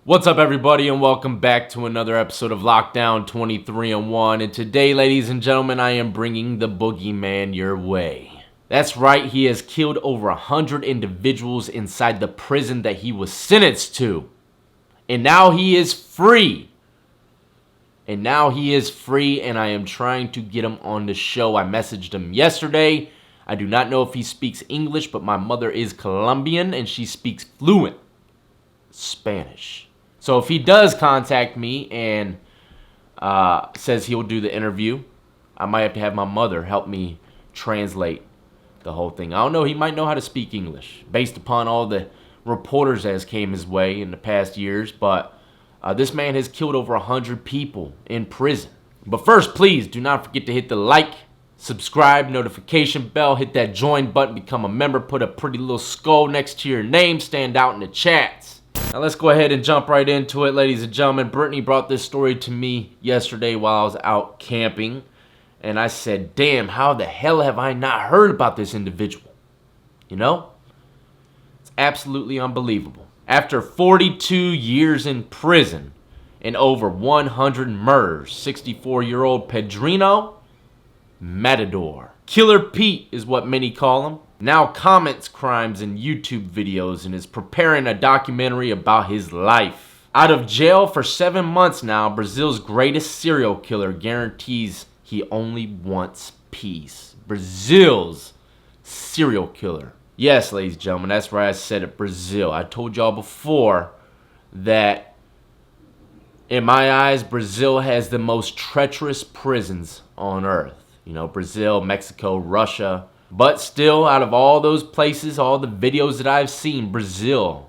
What's up, everybody, and welcome back to another episode of Lockdown 23-1. And today, ladies and gentlemen, I am bringing the boogeyman your way. That's right, he has killed over 100 individuals inside the prison that he was sentenced to. And now he is free. And I am trying to get him on the show. I messaged him yesterday. I do not know if he speaks English, but my mother is Colombian and she speaks fluent Spanish. So if he does contact me and says he'll do the interview, I might have to have my mother help me translate the whole thing. I don't know, he might know how to speak English based upon all the reporters that has came his way in the past years, but this man has killed over 100 people in prison. But first, please do not forget to hit the like, subscribe, notification bell, hit that join button, become a member, put a pretty little skull next to your name, stand out in the chats. Now let's go ahead and jump right into it, ladies and gentlemen. Brittany brought this story to me yesterday while I was out camping, and I said, damn, how the hell have I not heard about this individual? You know? It's absolutely unbelievable. After 42 years in prison and over 100 murders, 64-year-old Pedrino Matador, Killer Pete is what many call him, now comments crimes in YouTube videos and is preparing a documentary about his life. Out of jail for 7 months now, Brazil's greatest serial killer guarantees he only wants peace. Brazil's serial killer. Yes, ladies and gentlemen, that's right, I said it, Brazil. I told y'all before that in my eyes, Brazil has the most treacherous prisons on earth. You know, Brazil, Mexico, Russia. But still, out of all those places, all the videos that I've seen, Brazil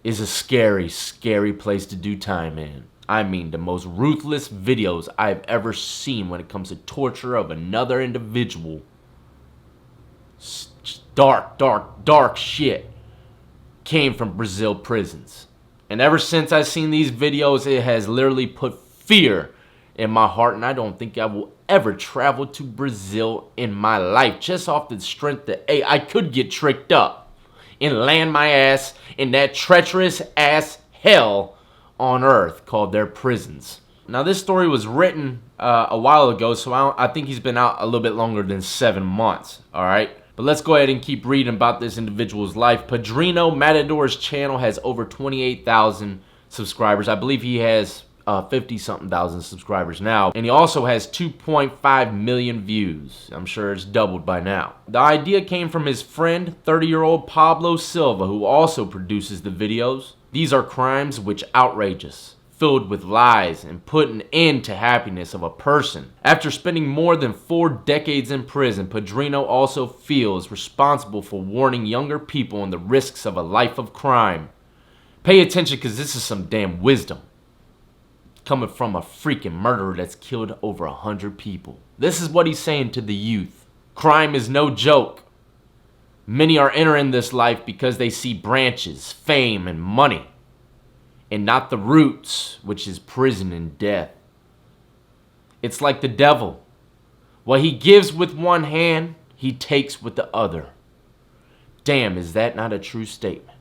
is a scary, scary place to do time in. I mean, the most ruthless videos I've ever seen when it comes to torture of another individual. Dark, dark, dark shit came from Brazil prisons. And ever since I've seen these videos, it has literally put fear in my heart, and I don't think I will ever travel to Brazil in my life, just off the strength that, hey, I could get tricked up and land my ass in that treacherous ass hell on earth called their prisons. Now, this story was written a while ago, so I think he's been out a little bit longer than 7 months, all right? But let's go ahead and keep reading about this individual's life. Pedrino Matador's channel has over 28,000 subscribers. I believe he has 50-something thousand subscribers now. And he also has 2.5 million views. I'm sure it's doubled by now. The idea came from his friend, 30-year-old Pablo Silva, who also produces the videos. These are crimes which outrage us, filled with lies and put an end to happiness of a person. After spending more than 4 decades in prison, Pedrino also feels responsible for warning younger people on the risks of a life of crime. Pay attention, because this is some damn wisdom coming from a freaking murderer that's killed over 100 people. This is what he's saying to the youth. Crime is no joke. Many are entering this life because they see branches, fame, and money, and not the roots, which is prison and death. It's like the devil. What he gives with one hand, he takes with the other. Damn, is that not a true statement?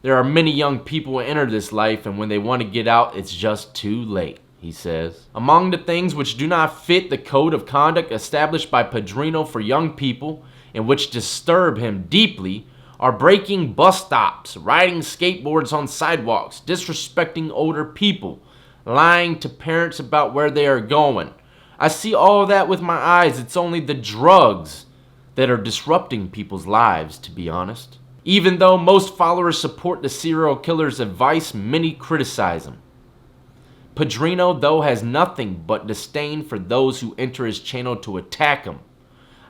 There are many young people who enter this life, and when they want to get out, it's just too late, he says. Among the things which do not fit the code of conduct established by Pedrino for young people, and which disturb him deeply, are breaking bus stops, riding skateboards on sidewalks, disrespecting older people, lying to parents about where they are going. I see all of that with my eyes. It's only the drugs that are disrupting people's lives, to be honest. Even though most followers support the serial killer's advice, many criticize him. Pedrino, though, has nothing but disdain for those who enter his channel to attack him.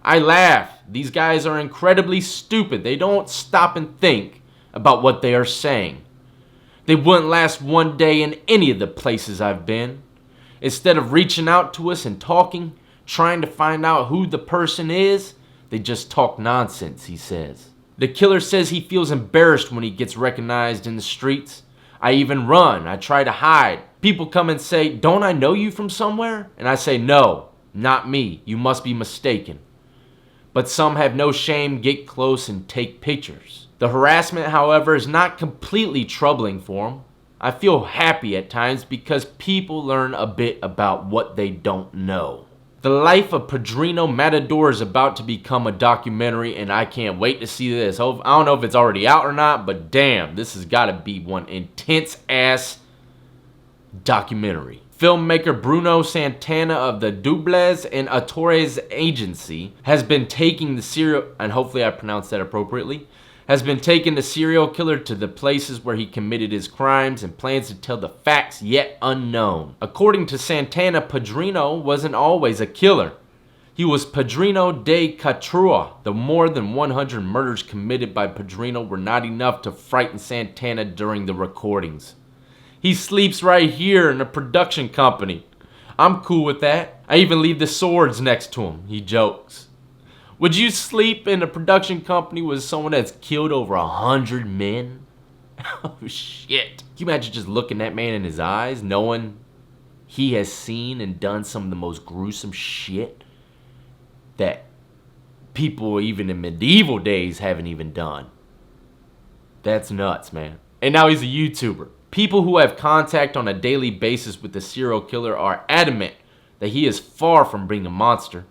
I laugh. These guys are incredibly stupid. They don't stop and think about what they are saying. They wouldn't last one day in any of the places I've been. Instead of reaching out to us and talking, trying to find out who the person is, they just talk nonsense, he says. The killer says he feels embarrassed when he gets recognized in the streets. I even run. I try to hide. People come and say, "Don't I know you from somewhere?" And I say, "No, not me. You must be mistaken." But some have no shame, get close and take pictures. The harassment, however, is not completely troubling for him. I feel happy at times because people learn a bit about what they don't know. The life of Padrino Matador is about to become a documentary, and I can't wait to see this. I don't know if it's already out or not, but damn, this has got to be one intense ass documentary. Filmmaker Bruno Santana of the Doubles and Autores Agency has been taking the serial, and hopefully I pronounced that appropriately, has been taking the serial killer to the places where he committed his crimes and plans to tell the facts yet unknown. According to Santana, Padrino wasn't always a killer. He was Padrino de Catrua. The more than 100 murders committed by Padrino were not enough to frighten Santana during the recordings. He sleeps right here in the production company. I'm cool with that. I even leave the swords next to him, he jokes. Would you sleep in a production company with someone that's killed over 100 men? Oh shit. Can you imagine just looking that man in his eyes, knowing he has seen and done some of the most gruesome shit that people even in medieval days haven't even done? That's nuts, man. And now he's a YouTuber. People who have contact on a daily basis with the serial killer are adamant that he is far from being a monster.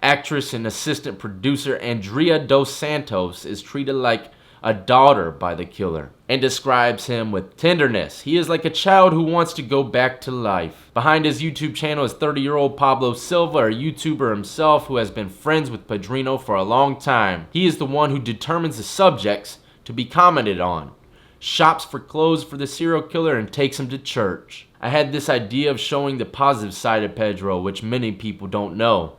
Actress and assistant producer Andrea Dos Santos is treated like a daughter by the killer and describes him with tenderness. He is like a child who wants to go back to life. Behind his YouTube channel is 30-year-old Pablo Silva, a YouTuber himself who has been friends with Padrino for a long time. He is the one who determines the subjects to be commented on, shops for clothes for the serial killer, and takes him to church. I had this idea of showing the positive side of Pedro, which many people don't know.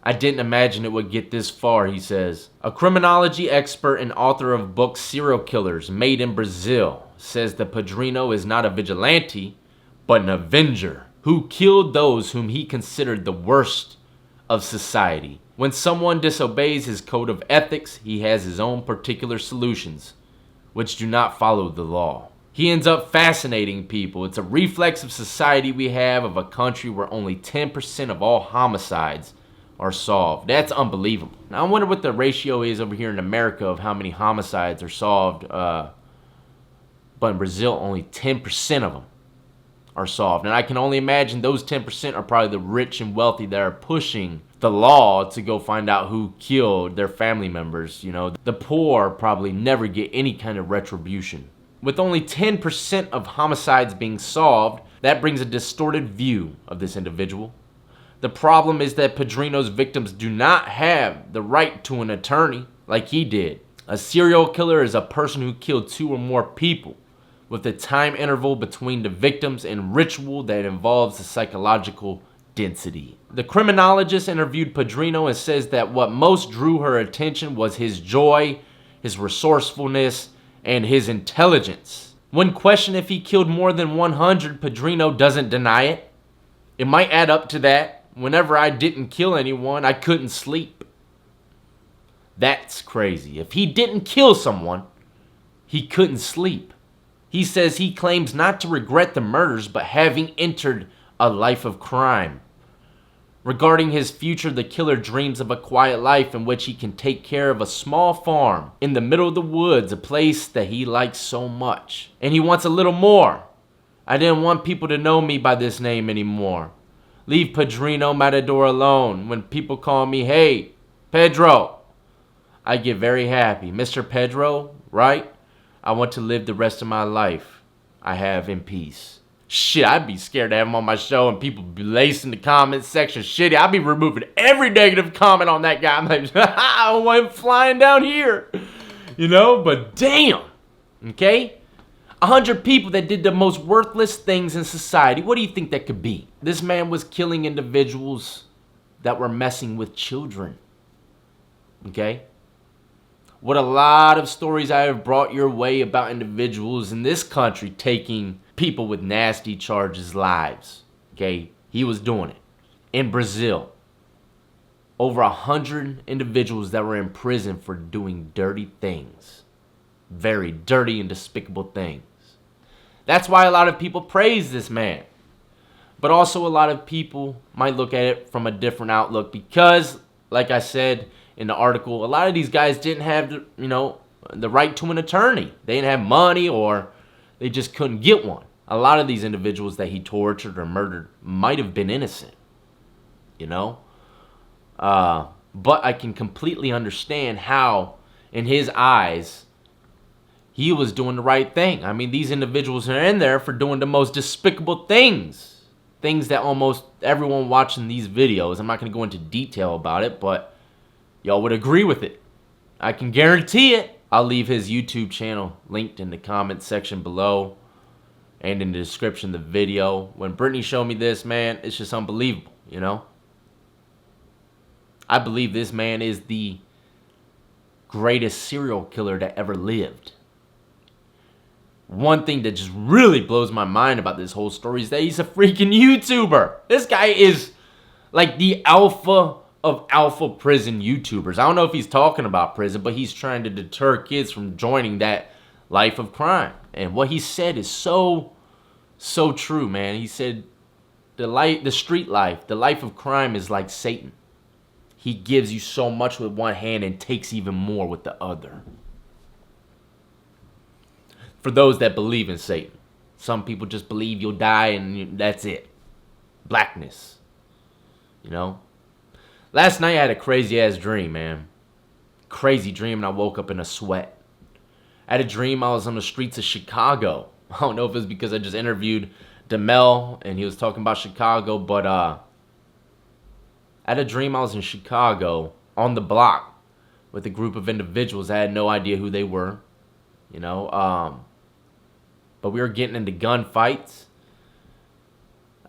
I didn't imagine it would get this far, he says. A criminology expert and author of books Serial Killers Made in Brazil says that Padrino is not a vigilante, but an avenger who killed those whom he considered the worst of society. When someone disobeys his code of ethics, he has his own particular solutions, which do not follow the law. He ends up fascinating people. It's a reflex of society we have of a country where only 10% of all homicides are solved. That's unbelievable. Now I wonder what the ratio is over here in America of how many homicides are solved. But in Brazil, only 10% of them are solved. And I can only imagine those 10% are probably the rich and wealthy that are pushing the law to go find out who killed their family members. You know, the poor probably never get any kind of retribution. With only 10% of homicides being solved, that brings a distorted view of this individual. The problem is that Padrino's victims do not have the right to an attorney like he did. A serial killer is a person who killed 2 or more people, with a time interval between the victims and ritual that involves the psychological density. The criminologist interviewed Padrino and says that what most drew her attention was his joy, his resourcefulness, and his intelligence. When questioned if he killed more than 100, Padrino doesn't deny it. It might add up to that. Whenever I didn't kill anyone, I couldn't sleep. That's crazy. If he didn't kill someone, he couldn't sleep. He says he claims not to regret the murders, but having entered a life of crime. Regarding his future, the killer dreams of a quiet life in which he can take care of a small farm in the middle of the woods, a place that he likes so much. And he wants a little more. I didn't want people to know me by this name anymore. Leave Padrino Matador alone. When people call me, hey, Pedro, I get very happy. Mr. Pedro, right? I want to live the rest of my life I have in peace. Shit, I'd be scared to have him on my show and people be lacing the comment section. Shit, I'd be removing every negative comment on that guy. I'm like, I want him flying down here. You know, but damn. Okay? 100 people that did the most worthless things in society. What do you think that could be? This man was killing individuals that were messing with children. Okay? What a lot of stories I have brought your way about individuals in this country taking people with nasty charges lives. Okay? He was doing it. In Brazil, over 100 individuals that were in prison for doing dirty things. Very dirty and despicable things. That's why a lot of people praise this man. But also a lot of people might look at it from a different outlook because, like I said in the article, a lot of these guys didn't have the, the right to an attorney. They didn't have money, or they just couldn't get one. A lot of these individuals that he tortured or murdered might have been innocent, you know? But I can completely understand how, in his eyes, he was doing the right thing. I mean, these individuals are in there for doing the most despicable things. Things that almost everyone watching these videos, I'm not going to go into detail about it, but y'all would agree with it. I can guarantee it. I'll leave his YouTube channel linked in the comment section below and in the description of the video. When Brittany showed me this, man, it's just unbelievable, you know? I believe this man is the greatest serial killer that ever lived. One thing that just really blows my mind about this whole story is that he's a freaking YouTuber. This guy is like the alpha of alpha prison YouTubers. I don't know if he's talking about prison, but he's trying to deter kids from joining that life of crime. And what he said is so true, man. He said the street life, the life of crime is like Satan. He gives you so much with one hand and takes even more with the other. For those that believe in Satan. Some people just believe you'll die and that's it. Blackness. You know? Last night I had a crazy ass dream, man. Crazy dream, and I woke up in a sweat. I had a dream I was on the streets of Chicago. I don't know if it was because I just interviewed DeMel and he was talking about Chicago, but I had a dream I was in Chicago on the block with a group of individuals. I had no idea who they were, you know. But we were getting into gunfights.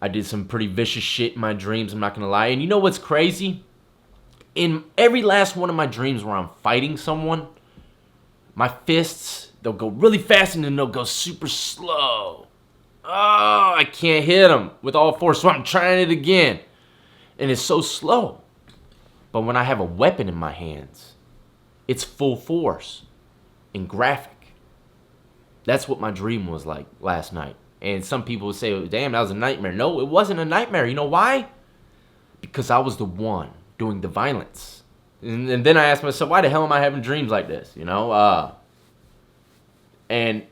I did some pretty vicious shit in my dreams, I'm not going to lie. And you know what's crazy? In every last one of my dreams where I'm fighting someone, my fists, they'll go really fast and then they'll go super slow. Oh, I can't hit them with all force, so I'm trying it again. And it's so slow. But when I have a weapon in my hands, it's full force and graphic. That's what my dream was like last night. And some people would say, damn, that was a nightmare. No, it wasn't a nightmare. You know why? Because I was the one doing the violence. And then I asked myself, why the hell am I having dreams like this? You know? And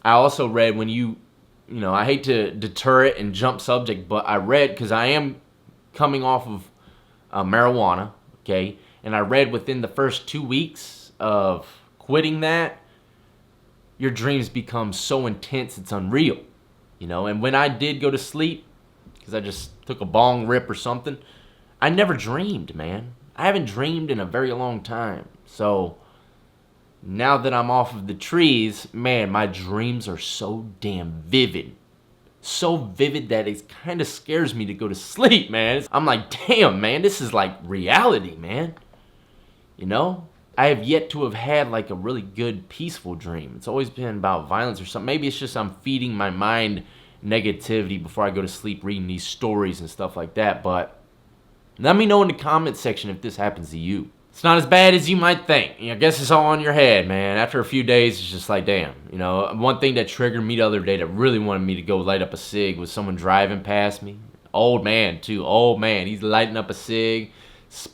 I also read when you know, I hate to deter it and jump subject, but I read, because I am coming off of marijuana, okay? And I read within the first 2 weeks of quitting that, your dreams become so intense, it's unreal, you know? And when I did go to sleep, because I just took a bong rip or something, I never dreamed, man. I haven't dreamed in a very long time. So now that I'm off of the trees, man, my dreams are so damn vivid. So vivid that it kind of scares me to go to sleep, man. I'm like, damn, man, this is like reality, man. You know? I have yet to have had like a really good peaceful dream. It's always been about violence or something. Maybe it's just I'm feeding my mind negativity before I go to sleep reading these stories and stuff like that. But let me know in the comment section if this happens to you. It's not as bad as you might think. I guess it's all on your head, man. After a few days, it's just like, damn. You know, one thing that triggered me the other day that really wanted me to go light up a cig was someone driving past me. Old man, too. Old man. He's lighting up a cig,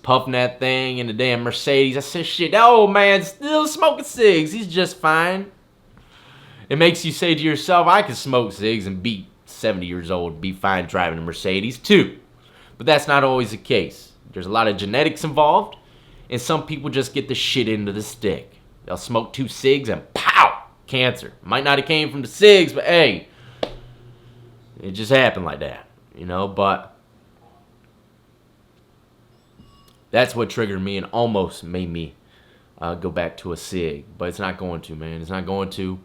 puffing that thing in the damn Mercedes. I said, shit, that old man's still smoking cigs. He's just fine. It makes you say to yourself, I can smoke cigs and be 70 years old, be fine driving a Mercedes, too. But that's not always the case. There's a lot of genetics involved. And some people just get the shit into the stick. They'll smoke 2 cigs and pow! Cancer. Might not have came from the cigs, but hey, it just happened like that, you know? But that's what triggered me and almost made me go back to a cig. But it's not going to, man. It's not going to.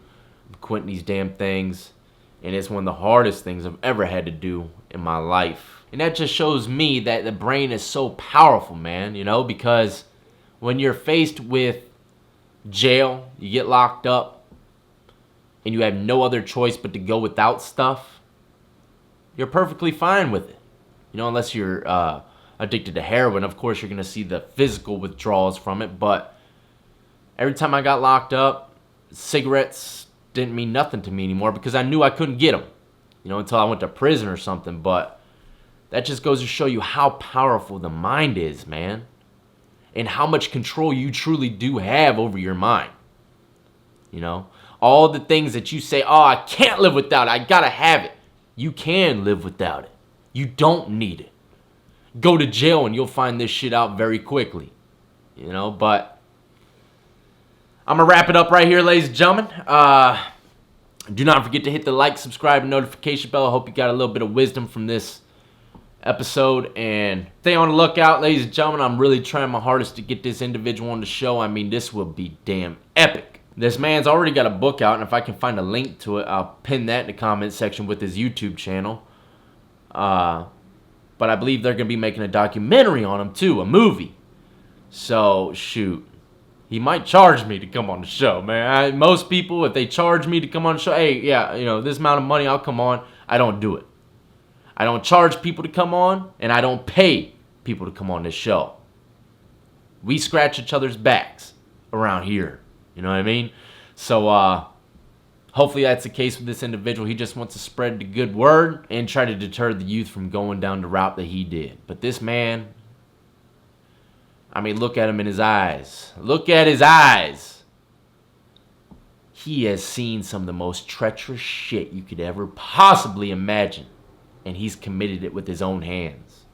I'm quitting these damn things. And it's one of the hardest things I've ever had to do in my life. And that just shows me that the brain is so powerful, man, you know? Because when you're faced with jail, you get locked up, and you have no other choice but to go without stuff, you're perfectly fine with it. You know, unless you're addicted to heroin, of course you're going to see the physical withdrawals from it. But every time I got locked up, cigarettes didn't mean nothing to me anymore because I knew I couldn't get them, you know, until I went to prison or something. But that just goes to show you how powerful the mind is, man. and how much control you truly do have over your mind. You know, all the things that you say, oh, I can't live without it, I gotta have it. You can live without it. You don't need it. Go to jail and you'll find this shit out very quickly. You know, but I'm gonna wrap it up right here, ladies and gentlemen. Do not forget to hit the like, subscribe, and notification bell. I hope you got a little bit of wisdom from this episode, and stay on the lookout, ladies and gentlemen. I'm really trying my hardest to get this individual on the show. I mean, this will be damn epic. This man's already got a book out, and if I can find a link to it, I'll pin that in the comment section with his YouTube channel. But I believe they're gonna be making a documentary on him too, a movie. So shoot, he might charge me to come on the show, man. Most people, if they charge me to come on the show, hey, yeah, you know, this amount of money, I'll come on. I don't do it. I don't charge people to come on, and I don't pay people to come on this show. We scratch each other's backs around here. You know what I mean? So, hopefully that's the case with this individual. He just wants to spread the good word and try to deter the youth from going down the route that he did. But this man, I mean, look at him in his eyes. Look at his eyes. He has seen some of the most treacherous shit you could ever possibly imagine. And he's committed it with his own hands.